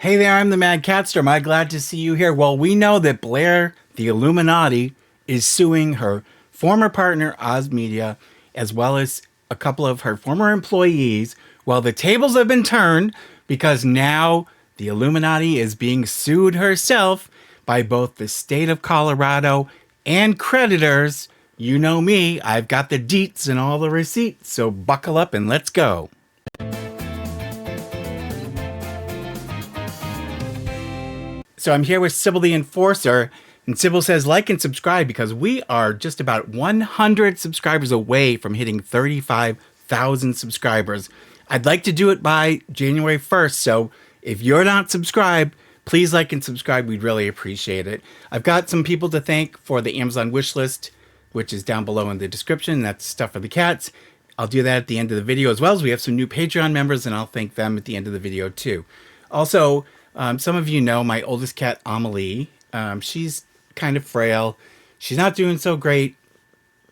Hey there, I'm the Madcatster. Am I glad to see you here? Well, we know that Blair, the Illuminati, is suing her former partner, Oz Media, as well as a couple of her former employees. Well, the tables have been turned because now the Illuminati is being sued herself by both the state of Colorado and creditors. You know me, I've got the deets and all the receipts, so buckle up and let's go. So I'm here with Sybil the Enforcer, and Sybil says like and subscribe because we are just about 100 subscribers away from hitting 35,000 subscribers. I'd like to do it by January 1st, so if you're not subscribed, please like and subscribe. We'd really appreciate it. I've got some people to thank for the Amazon wish list, which is down below in the description. That's stuff for the cats. I'll do that at the end of the video, as well as we have some new Patreon members, and I'll thank them at the end of the video too. Also, some of you know my oldest cat, Amelie. She's kind of frail. She's not doing so great.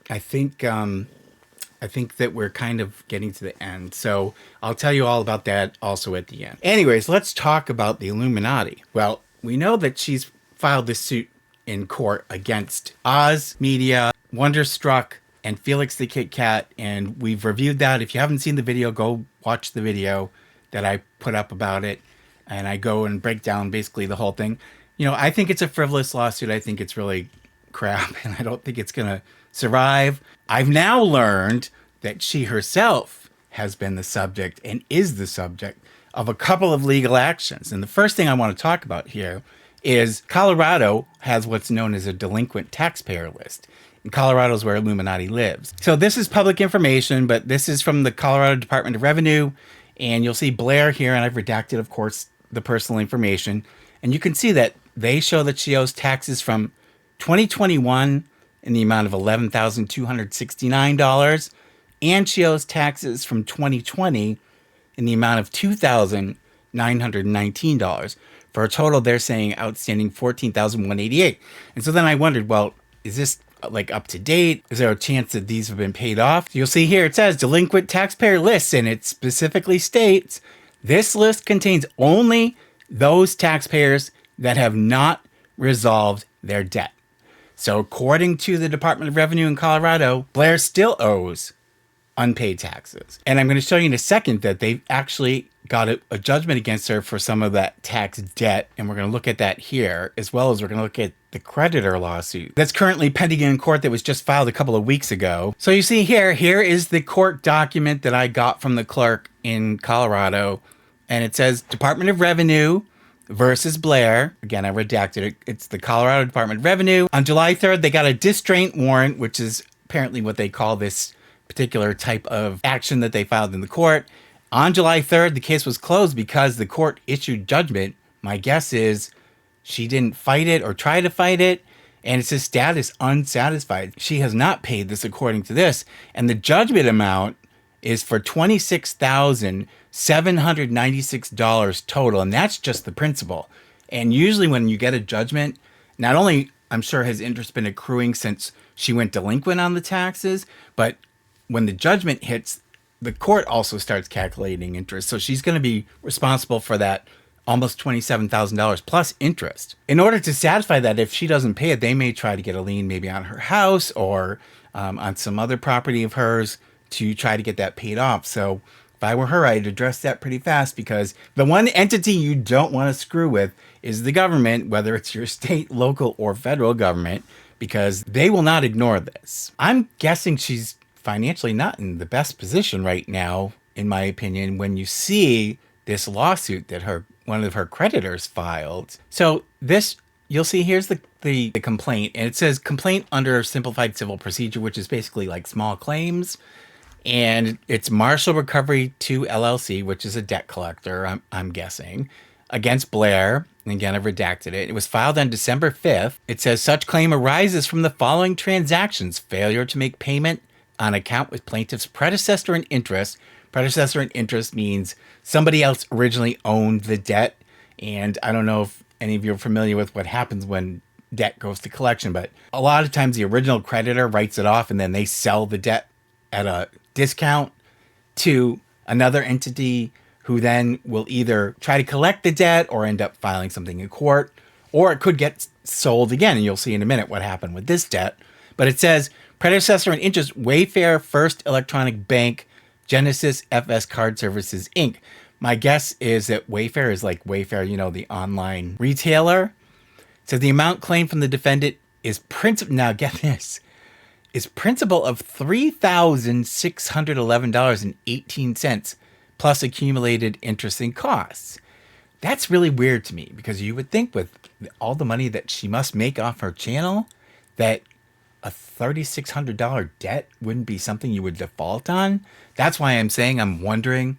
I think that we're kind of getting to the end. So I'll tell you all about that also at the end. Anyways, let's talk about the Illuminati. Well, we know that she's filed this suit in court against Oz Media, Wonderstruck, and Felix the Kit Kat. And we've reviewed that. If you haven't seen the video, go watch the video that I put up about it. And I go and break down basically the whole thing. You know, I think it's a frivolous lawsuit. I think it's really crap, and I don't think it's going to survive. I've now learned that she herself has been the subject and is the subject of a couple of legal actions. And the first thing I want to talk about here is Colorado has what's known as a delinquent taxpayer list. And Colorado is where Illuminati lives. So this is public information, but this is from the Colorado Department of Revenue. And you'll see Blair here, and I've redacted, of course, the personal information. And you can see that they show that she owes taxes from 2021 in the amount of $11,269. And she owes taxes from 2020 in the amount of $2,919. For a total, they're saying outstanding $14,188. And so then I wondered, well, is this like up to date? Is there a chance that these have been paid off? You'll see here it says delinquent taxpayer lists, and it specifically states this list contains only those taxpayers that have not resolved their debt. So according to the Department of Revenue in Colorado, Blair still owes unpaid taxes. And I'm going to show you in a second that they've actually got a judgment against her for some of that tax debt. And we're going to look at that here, as well as we're going to look at the creditor lawsuit that's currently pending in court that was just filed a couple of weeks ago. So you see here is the court document that I got from the clerk in Colorado. And it says Department of Revenue versus Blair. Again, I redacted it. It's the Colorado Department of Revenue. On July 3rd, they got a distraint warrant, which is apparently what they call this particular type of action that they filed in the court. On July 3rd, the case was closed because the court issued judgment. My guess is she didn't fight it or try to fight it, and it says status unsatisfied. She has not paid this according to this, and the judgment amount is for $26,796 total, and that's just the principal. And usually when you get a judgment, not only, I'm sure, has interest been accruing since she went delinquent on the taxes, but when the judgment hits, the court also starts calculating interest. So she's going to be responsible for that almost $27,000 plus interest. In order to satisfy that, if she doesn't pay it, they may try to get a lien maybe on her house or on some other property of hers to try to get that paid off. So if I were her, I'd address that pretty fast, because the one entity you don't want to screw with is the government, whether it's your state, local, or federal government, because they will not ignore this. I'm guessing she's financially not in the best position right now, in my opinion, when you see this lawsuit that one of her creditors filed. So this, you'll see here's the complaint, and it says complaint under simplified civil procedure, which is basically like small claims. And it's Marshall Recovery 2 LLC, which is a debt collector, I'm guessing, against Blair. And again, I've redacted it. It was filed on December 5th. It says such claim arises from the following transactions: failure to make payment on account with plaintiff's predecessor in interest. Predecessor in interest means somebody else originally owned the debt. And I don't know if any of you are familiar with what happens when debt goes to collection, but a lot of times the original creditor writes it off and then they sell the debt at a discount to another entity who then will either try to collect the debt or end up filing something in court, or it could get sold again. And you'll see in a minute what happened with this debt. But it says predecessor in interest, Wayfair First Electronic Bank, Genesis FS Card Services, Inc. My guess is that Wayfair is like Wayfair, you know, the online retailer. So the amount claimed from the defendant is principal. Now get this, is principal of $3,611.18 plus accumulated interest and costs. That's really weird to me because you would think with all the money that she must make off her channel that a $3,600 debt wouldn't be something you would default on. That's why I'm saying I'm wondering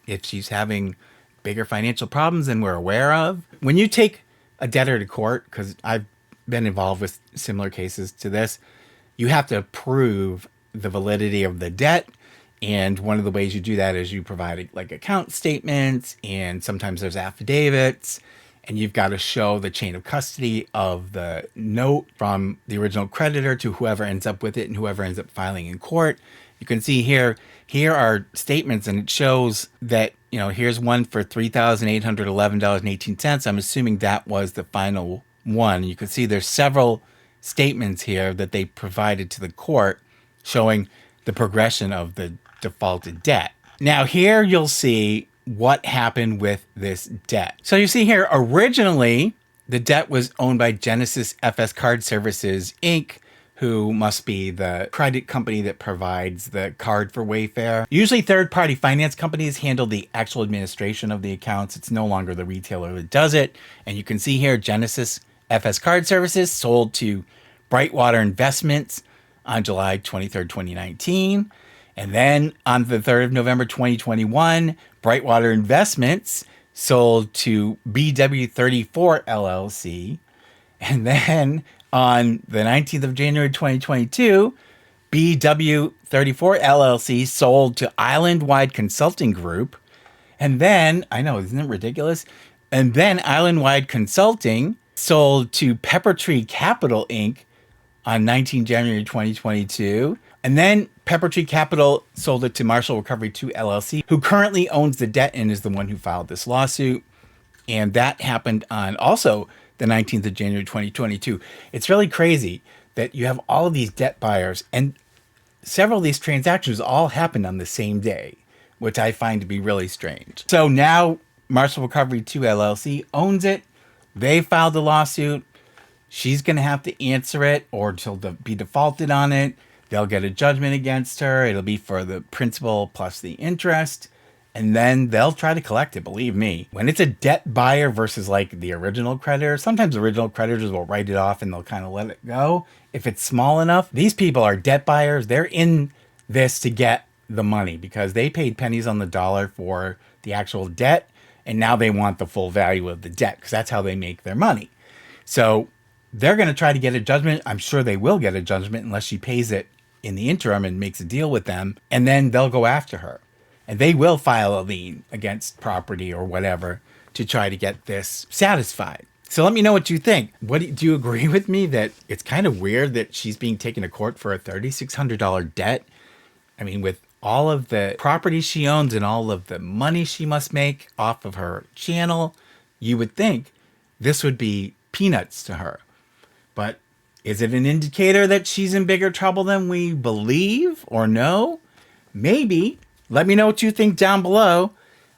if she's having bigger financial problems than we're aware of. When you take a debtor to court, because I've been involved with similar cases to this, you have to prove the validity of the debt. And one of the ways you do that is you provide like account statements, and sometimes there's affidavits, and you've got to show the chain of custody of the note from the original creditor to whoever ends up with it and whoever ends up filing in court. You can see here are statements, and it shows that, you know, here's one for $3,811.18. I'm assuming that was the final one. You can see there's several statements here that they provided to the court showing the progression of the defaulted debt. Now here you'll see what happened with this debt. So you see here, originally the debt was owned by Genesis FS Card Services, Inc., who must be the credit company that provides the card for Wayfair. Usually third-party finance companies handle the actual administration of the accounts. It's no longer the retailer that does it. And you can see here, Genesis FS Card Services sold to Brightwater Investments on July 23rd, 2019. And then on the 3rd of November, 2021, Brightwater Investments sold to BW34 LLC. And then on the 19th of January, 2022, BW34 LLC sold to Island-Wide Consulting Group. And then, I know, isn't it ridiculous? And then Island-Wide Consulting sold to Peppertree Capital, Inc. on 19 January 2022. And then Peppertree Capital sold it to Marshall Recovery 2 LLC, who currently owns the debt and is the one who filed this lawsuit. And that happened on also the 19th of January 2022. It's really crazy that you have all of these debt buyers, and several of these transactions all happened on the same day, which I find to be really strange. So now Marshall Recovery 2 LLC owns it. They filed the lawsuit. She's going to have to answer it, or she'll be defaulted on it. They'll get a judgment against her. It'll be for the principal plus the interest. And then they'll try to collect it, believe me. When it's a debt buyer versus like the original creditor, sometimes original creditors will write it off and they'll kind of let it go. If it's small enough, these people are debt buyers. They're in this to get the money because they paid pennies on the dollar for the actual debt. And now they want the full value of the debt because that's how they make their money. So they're going to try to get a judgment. I'm sure they will get a judgment unless she pays it in the interim and makes a deal with them. And then they'll go after her. And they will file a lien against property or whatever to try to get this satisfied. So let me know what you think. Do you agree with me that it's kind of weird that she's being taken to court for a $3,600 debt? I mean, with all of the property she owns and all of the money she must make off of her channel, you would think this would be peanuts to her. But is it an indicator that she's in bigger trouble than we believe or know? Maybe. Let me know what you think down below.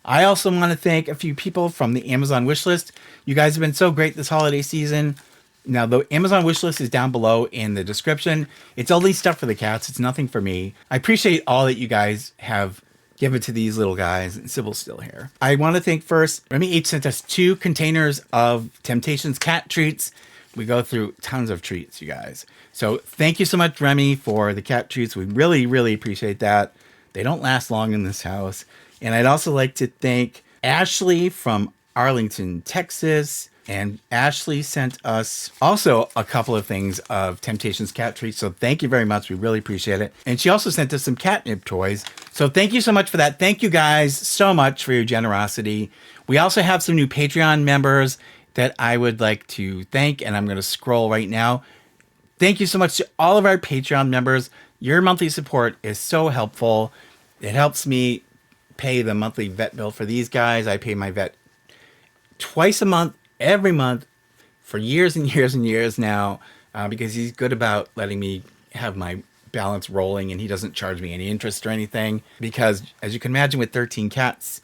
I also want to thank a few people from the Amazon wishlist. You guys have been so great this holiday season. Now, the Amazon wishlist is down below in the description. It's only stuff for the cats. It's nothing for me. I appreciate all that you guys have given to these little guys. And Sybil's still here. I want to thank first, Remy H sent us 2 containers of Temptations cat treats. We go through tons of treats, you guys. So thank you so much, Remy, for the cat treats. We really, really appreciate that. They don't last long in this house. And I'd also like to thank Ashley from Arlington, Texas. And Ashley sent us also a couple of things of Temptations cat treats. So thank you very much. We really appreciate it. And she also sent us some catnip toys. So thank you so much for that. Thank you guys so much for your generosity. We also have some new Patreon members that I would like to thank. And I'm going to scroll right now. Thank you so much to all of our Patreon members. Your monthly support is so helpful. It helps me pay the monthly vet bill for these guys. I pay my vet twice a month, every month, for years and years and years now, because he's good about letting me have my balance rolling, and he doesn't charge me any interest or anything. Because as you can imagine, with 13 cats,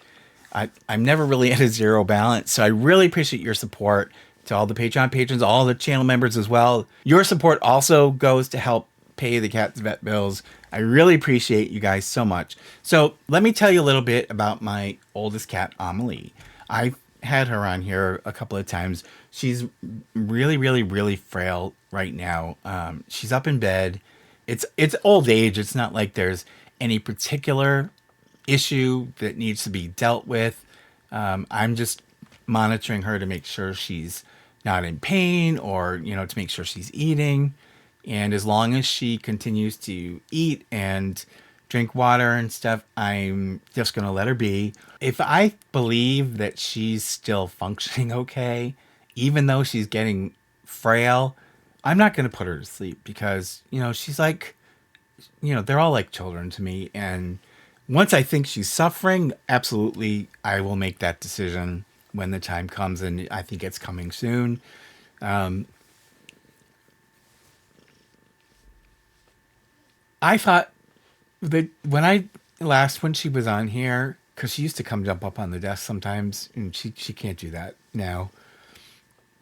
I'm never really at a zero balance. So I really appreciate your support, to all the Patreon patrons, all the channel members as well. Your support also goes to help pay the cat's vet bills. I really appreciate you guys so much. So let me tell you a little bit about my oldest cat, Amelie. I've had her on here a couple of times. She's really, really, really frail right now. She's up in bed. It's old age. It's not like there's any particular issue that needs to be dealt with. I'm just monitoring her to make sure she's not in pain, or, to make sure she's eating. And as long as she continues to eat and drink water and stuff, I'm just going to let her be. If I believe that she's still functioning okay, even though she's getting frail, I'm not going to put her to sleep, because, she's like, they're all like children to me. And once I think she's suffering, absolutely, I will make that decision when the time comes, and I think it's coming soon. I thought that when she was on here, because she used to come jump up on the desk sometimes, and she can't do that now.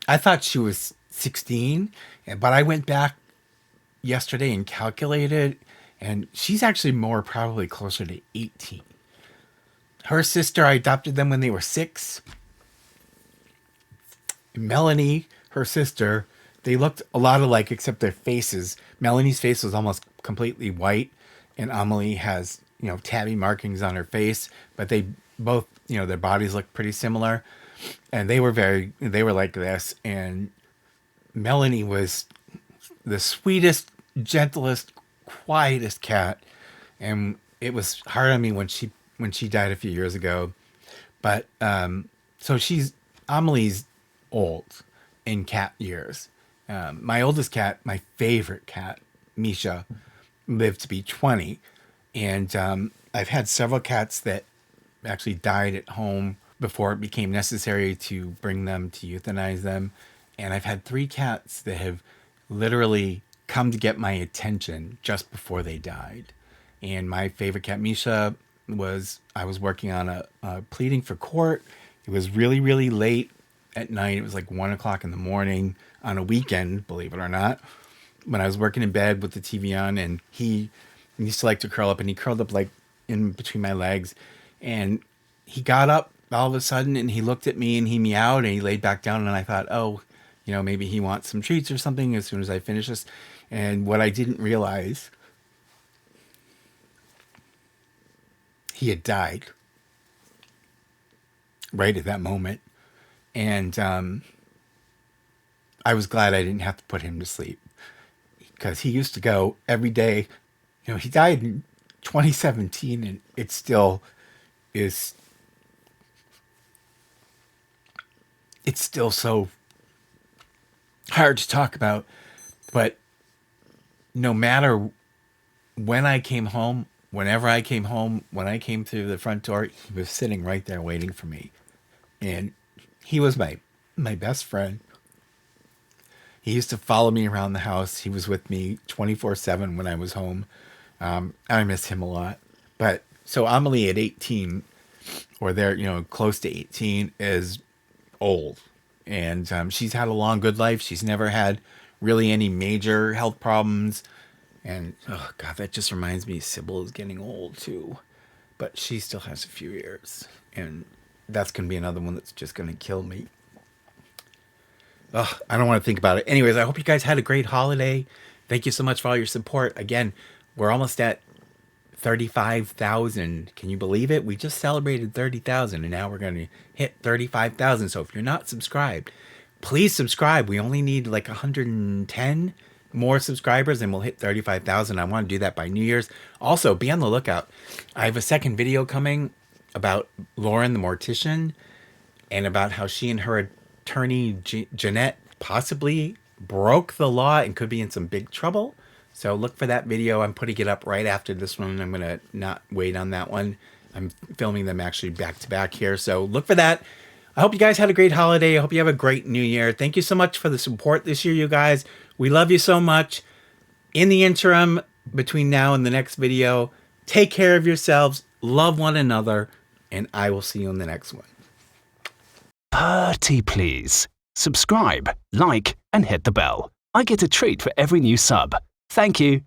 I thought she was 16, but I went back yesterday and calculated, and she's actually probably closer to 18. Her sister, I adopted them when they were 6. Melanie, her sister, they looked a lot alike except their faces. Melanie's face was almost completely white, and Amelie has, tabby markings on her face, but they both, their bodies look pretty similar. And they were like this. And Melanie was the sweetest, gentlest, quietest cat. And it was hard on me when she died a few years ago. But, so Amelie's old in cat years. My oldest cat, my favorite cat, Misha, lived to be 20. And I've had several cats that actually died at home before it became necessary to bring them to euthanize them. And I've had 3 cats that have literally come to get my attention just before they died. And my favorite cat, Misha, I was working on a pleading for court. It was really, really late at night. It was like 1 o'clock in the morning on a weekend, believe it or not, when I was working in bed with the TV on. And he used to like to curl up, and he curled up like in between my legs. And he got up all of a sudden, and he looked at me, and he meowed, and he laid back down. And I thought, oh, maybe he wants some treats or something as soon as I finish this. And what I didn't realize, he had died right at that moment. And I was glad I didn't have to put him to sleep, because he used to go every day. He died in 2017, and it still is. It's still so hard to talk about. But no matter when I came home, whenever I came home, when I came through the front door, he was sitting right there waiting for me. And he was my best friend. He used to follow me around the house. He was with me 24/7 when I was home. I miss him a lot. But so Amelie at 18, or there, close to 18, is old. And she's had a long, good life. She's never had really any major health problems. And, oh, God, that just reminds me, Sybil is getting old, too. But she still has a few years. And that's going to be another one that's just going to kill me. Ugh, I don't want to think about it. Anyways, I hope you guys had a great holiday. Thank you so much for all your support. Again, we're almost at 35,000. Can you believe it? We just celebrated 30,000, and now we're going to hit 35,000. So if you're not subscribed, please subscribe. We only need like 110 more subscribers, and we'll hit 35,000. I want to do that by New Year's. Also, be on the lookout. I have a second video coming about Lauren the mortician, and about how she and her attorney Jeanette possibly broke the law and could be in some big trouble. So look for that video. I'm putting it up right after this one. I'm going to not wait on that one. I'm filming them actually back to back here. So look for that. I hope you guys had a great holiday. I hope you have a great new year. Thank you so much for the support this year, you guys. We love you so much. In the interim, between now and the next video, take care of yourselves, love one another, and I will see you in the next one. Pretty please. Subscribe, like, and hit the bell. I get a treat for every new sub. Thank you.